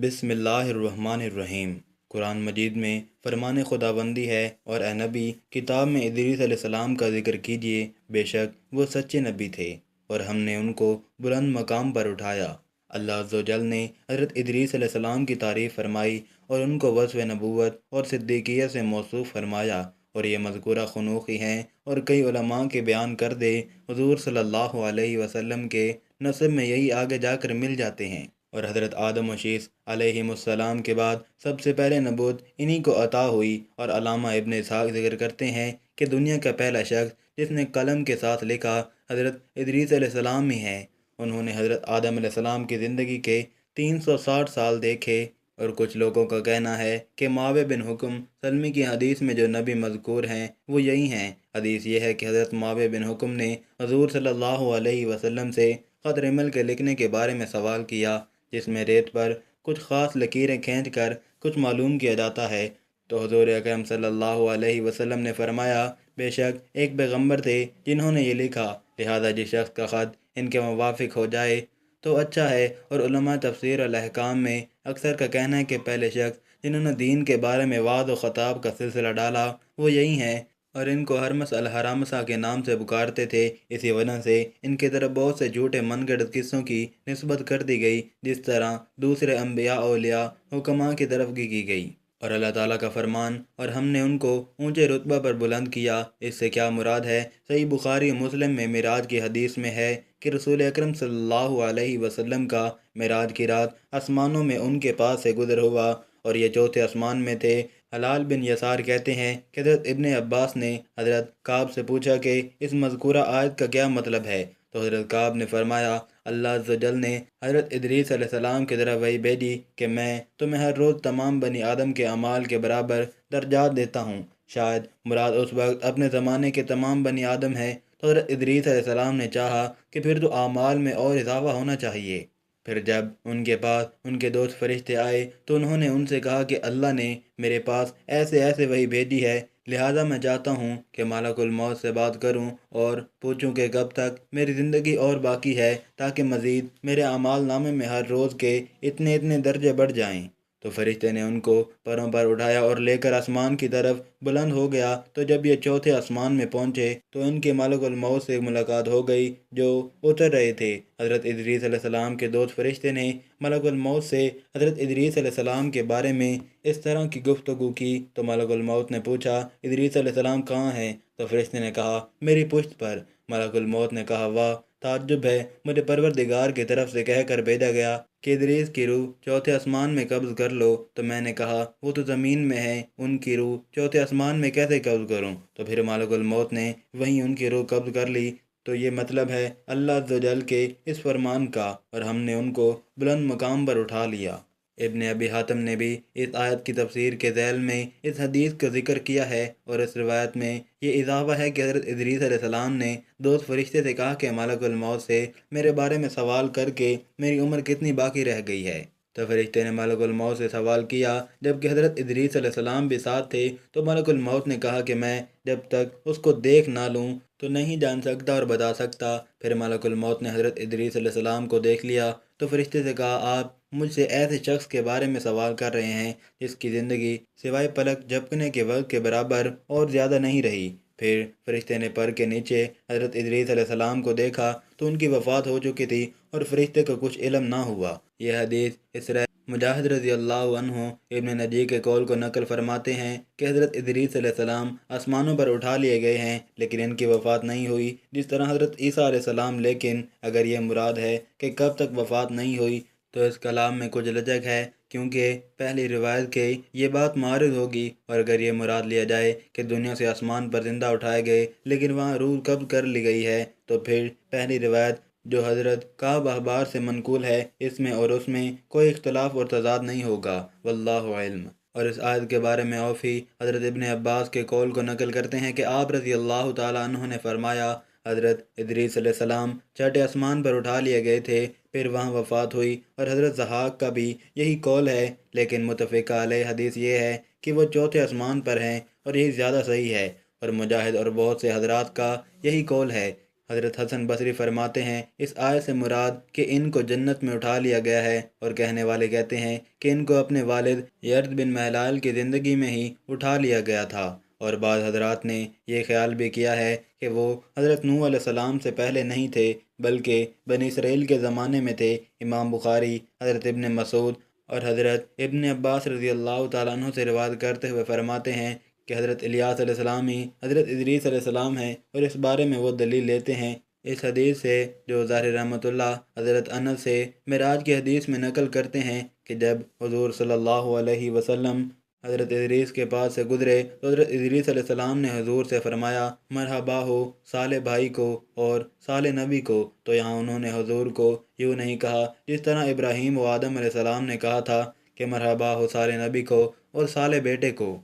بسم اللہ الرحمن الرحیم۔ قرآن مجید میں فرمان خداوندی ہے، اور اے نبی، کتاب میں ادریس علیہ السلام کا ذکر کیجیے، بے شک وہ سچے نبی تھے اور ہم نے ان کو بلند مقام پر اٹھایا۔ اللہ عز و جل نے حضرت ادریس علیہ السلام کی تعریف فرمائی اور ان کو وصف نبوت اور صدیقیت سے موصوف فرمایا، اور یہ مذکورہ خنوخی ہیں اور کئی علماء کے بیان کر دے حضور صلی اللہ علیہ وسلم کے نسب میں یہی آگے جا کر مل جاتے ہیں، اور حضرت آدم و شیث علیہم السلام کے بعد سب سے پہلے نبوت انہی کو عطا ہوئی۔ اور علامہ ابن اسحاق ذکر کرتے ہیں کہ دنیا کا پہلا شخص جس نے قلم کے ساتھ لکھا حضرت ادریس علیہ السلام ہی ہیں۔ انہوں نے حضرت آدم علیہ السلام کی زندگی کے 360 سال دیکھے، اور کچھ لوگوں کا کہنا ہے کہ معاویہ بن حکم سلمی کی حدیث میں جو نبی مذکور ہیں وہ یہی ہیں۔ حدیث یہ ہے کہ حضرت معاویہ بن حکم نے حضور صلی اللہ علیہ وسلم سے خط رمل کے لکھنے کے بارے میں سوال کیا، جس میں ریت پر کچھ خاص لکیریں کھینچ کر کچھ معلوم کیا جاتا ہے، تو حضور اکرم صلی اللہ علیہ وسلم نے فرمایا، بے شک ایک پیغمبر تھے جنہوں نے یہ لکھا، لہذا جس شخص کا خط ان کے موافق ہو جائے تو اچھا ہے۔ اور علماء تفسیر الاحکام میں اکثر کا کہنا ہے کہ پہلے شخص جنہوں نے دین کے بارے میں وعظ و خطاب کا سلسلہ ڈالا وہ یہی ہیں، اور ان کو ہرمس الحرامسہ کے نام سے پکارتے تھے۔ اسی وجہ سے ان کی طرف بہت سے جھوٹے من گھڑت قصوں کی نسبت کر دی گئی، جس طرح دوسرے انبیاء، اولیاء، حکماء کی طرف کی گئی۔ اور اللہ تعالیٰ کا فرمان، اور ہم نے ان کو اونچے رتبہ پر بلند کیا، اس سے کیا مراد ہے؟ صحیح بخاری و مسلم میں معراج کی حدیث میں ہے کہ رسول اکرم صلی اللہ علیہ وسلم کا معراج کی رات آسمانوں میں ان کے پاس سے گزر ہوا، اور یہ چوتھے آسمان میں تھے۔ حلال بن یسار کہتے ہیں کہ حضرت ابن عباس نے حضرت کعب سے پوچھا کہ اس مذکورہ آیت کا کیا مطلب ہے، تو حضرت کعب نے فرمایا، اللہ عز و جل نے حضرت ادریس علیہ السلام کی طرف وحی بھیجی کہ میں تمہیں ہر روز تمام بنی آدم کے اعمال کے برابر درجات دیتا ہوں۔ شاید مراد اس وقت اپنے زمانے کے تمام بنی آدم ہے، تو حضرت ادریس علیہ السلام نے چاہا کہ پھر تو اعمال میں اور اضافہ ہونا چاہیے۔ پھر جب ان کے پاس ان کے دوست فرشتے آئے تو انہوں نے ان سے کہا کہ اللہ نے میرے پاس ایسے ایسے وحی بھیجی ہے، لہٰذا میں چاہتا ہوں کہ ملک الموت سے بات کروں اور پوچھوں کہ کب تک میری زندگی اور باقی ہے، تاکہ مزید میرے اعمال نامے میں ہر روز کے اتنے اتنے درجے بڑھ جائیں۔ تو فرشتے نے ان کو پروں پر اٹھایا اور لے کر آسمان کی طرف بلند ہو گیا۔ تو جب یہ چوتھے آسمان میں پہنچے تو ان کی ملک الموت سے ملاقات ہو گئی جو اتر رہے تھے۔ حضرت ادریس علیہ السلام کے دوست فرشتے نے ملک الموت سے حضرت ادریس علیہ السلام کے بارے میں اس طرح کی گفتگو کی، تو ملک الموت نے پوچھا، ادریس علیہ السلام کہاں ہیں؟ تو فرشتے نے کہا، میری پشت پر۔ ملک الموت نے کہا، واہ، تعجب ہے، مجھے پروردگار کی طرف سے کہہ کر بھیجا گیا کہ ادریس کی روح چوتھے آسمان میں قبض کر لو۔ تو میں نے کہا، وہ تو زمین میں ہے، ان کی روح چوتھے آسمان میں کیسے قبض کروں؟ تو پھر ملک الموت نے وہیں ان کی روح قبض کر لی۔ تو یہ مطلب ہے اللہ عز و جل کے اس فرمان کا، اور ہم نے ان کو بلند مقام پر اٹھا لیا۔ ابن ابی حاتم نے بھی اس آیت کی تفسیر کے ذیل میں اس حدیث کا ذکر کیا ہے، اور اس روایت میں یہ اضافہ ہے کہ حضرت ادریس علیہ السلام نے دوست فرشتے سے کہا کہ ملک الموت سے میرے بارے میں سوال کر کے میری عمر کتنی باقی رہ گئی ہے۔ تو فرشتے نے ملک الموت سے سوال کیا، جبکہ حضرت ادریس علیہ السلام بھی ساتھ تھے۔ تو ملک الموت نے کہا کہ میں جب تک اس کو دیکھ نہ لوں تو نہیں جان سکتا اور بتا سکتا۔ پھر ملک الموت نے حضرت ادریس علیہ السلام کو دیکھ لیا تو فرشتے سے کہا، آپ مجھ سے ایسے شخص کے بارے میں سوال کر رہے ہیں جس کی زندگی سوائے پلک جھپکنے کے وقت کے برابر اور زیادہ نہیں رہی۔ پھر فرشتے نے پر کے نیچے حضرت ادریس علیہ السلام کو دیکھا تو ان کی وفات ہو چکی تھی، اور فرشتے کو کچھ علم نہ ہوا۔ یہ حدیث اسرائیل مجاہد رضی اللہ عنہ ابن نجی کے قول کو نقل فرماتے ہیں کہ حضرت ادریس علیہ السلام آسمانوں پر اٹھا لیے گئے ہیں، لیکن ان کی وفات نہیں ہوئی جس طرح حضرت عیسیٰ علیہ السلام۔ لیکن اگر یہ مراد ہے کہ کب تک وفات نہیں ہوئی تو اس کلام میں کچھ لچک ہے، کیونکہ پہلی روایت کے یہ بات معارض ہوگی، اور اگر یہ مراد لیا جائے کہ دنیا سے آسمان پر زندہ اٹھائے گئے لیکن وہاں روح قبض کر لی گئی ہے، تو پھر پہلی روایت جو حضرت کعب احبار سے منقول ہے، اس میں اور اس میں کوئی اختلاف اور تضاد نہیں ہوگا، واللہ علم۔ اور اس آیت کے بارے میں اوفی حضرت ابن عباس کے قول کو نقل کرتے ہیں کہ آپ رضی اللہ تعالیٰ عنہ نے فرمایا، حضرت ادریس علیہ السلام چھٹے آسمان پر اٹھا لیے گئے تھے، پھر وہاں وفات ہوئی، اور حضرت ضحاک کا بھی یہی قول ہے، لیکن متفقہ علیہ حدیث یہ ہے کہ وہ چوتھے آسمان پر ہیں، اور یہی زیادہ صحیح ہے، اور مجاہد اور بہت سے حضرات کا یہی قول ہے حضرت حسن بصری فرماتے ہیں اس آیت سے مراد کہ ان کو جنت میں اٹھا لیا گیا ہے، اور کہنے والے کہتے ہیں کہ ان کو اپنے والد یرد بن مہلال کی زندگی میں ہی اٹھا لیا گیا تھا، اور بعض حضرات نے یہ خیال بھی کیا ہے کہ وہ حضرت نوح علیہ السلام سے پہلے نہیں تھے بلکہ بنی اسرائیل کے زمانے میں تھے۔ امام بخاری حضرت ابن مسعود اور حضرت ابن عباس رضی اللہ تعالیٰ عنہ سے روایت کرتے ہوئے فرماتے ہیں کہ حضرت الیاس علیہ السلام ہی حضرت ادریس علیہ السلام ہیں، اور اس بارے میں وہ دلیل لیتے ہیں اس حدیث سے جو ظاہر رحمۃ اللہ حضرت انس سے معراج کی حدیث میں نقل کرتے ہیں کہ جب حضور صلی اللہ علیہ وسلم حضرت ادریس کے پاس سے گزرے تو حضرت ادریس علیہ السلام نے حضور سے فرمایا مرحبا ہو صالح بھائی کو اور صالح نبی کو، تو یہاں انہوں نے حضور کو یوں نہیں کہا جس طرح ابراہیم و آدم علیہ السلام نے کہا تھا کہ مرحبا ہو صالح نبی کو اور صالح بیٹے کو۔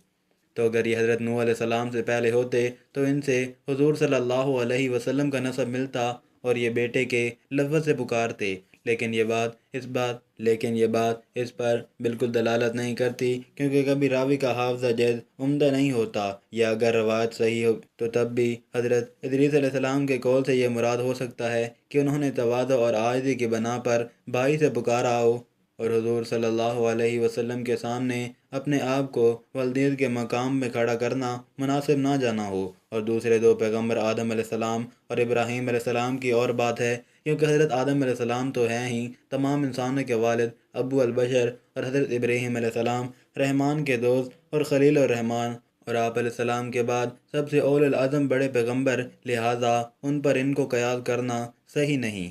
تو اگر یہ حضرت نوح علیہ السلام سے پہلے ہوتے تو ان سے حضور صلی اللہ علیہ وسلم کا نسب ملتا اور یہ بیٹے کے لفظ سے پکارتے، لیکن یہ بات اس پر بالکل دلالت نہیں کرتی، کیونکہ کبھی راوی کا حافظہ جیز عمدہ نہیں ہوتا، یا اگر روایت صحیح ہو تو تب بھی حضرت ادریس علیہ السلام کے قول سے یہ مراد ہو سکتا ہے کہ انہوں نے تواضع اور عاجزی کی بنا پر بھائی سے پکارا ہو، اور حضور صلی اللہ علیہ وسلم کے سامنے اپنے آپ کو والدیت کے مقام میں کھڑا کرنا مناسب نہ جانا ہو۔ اور دوسرے دو پیغمبر آدم علیہ السلام اور ابراہیم علیہ السلام کی اور بات ہے، کیونکہ حضرت آدم علیہ السلام تو ہیں ہی تمام انسانوں کے والد ابو البشر، اور حضرت ابراہیم علیہ السلام رحمان کے دوست اور خلیل الرحمان، اور آپ علیہ السلام کے بعد سب سے اول العزم بڑے پیغمبر، لہٰذا ان پر ان کو قیاس کرنا صحیح نہیں۔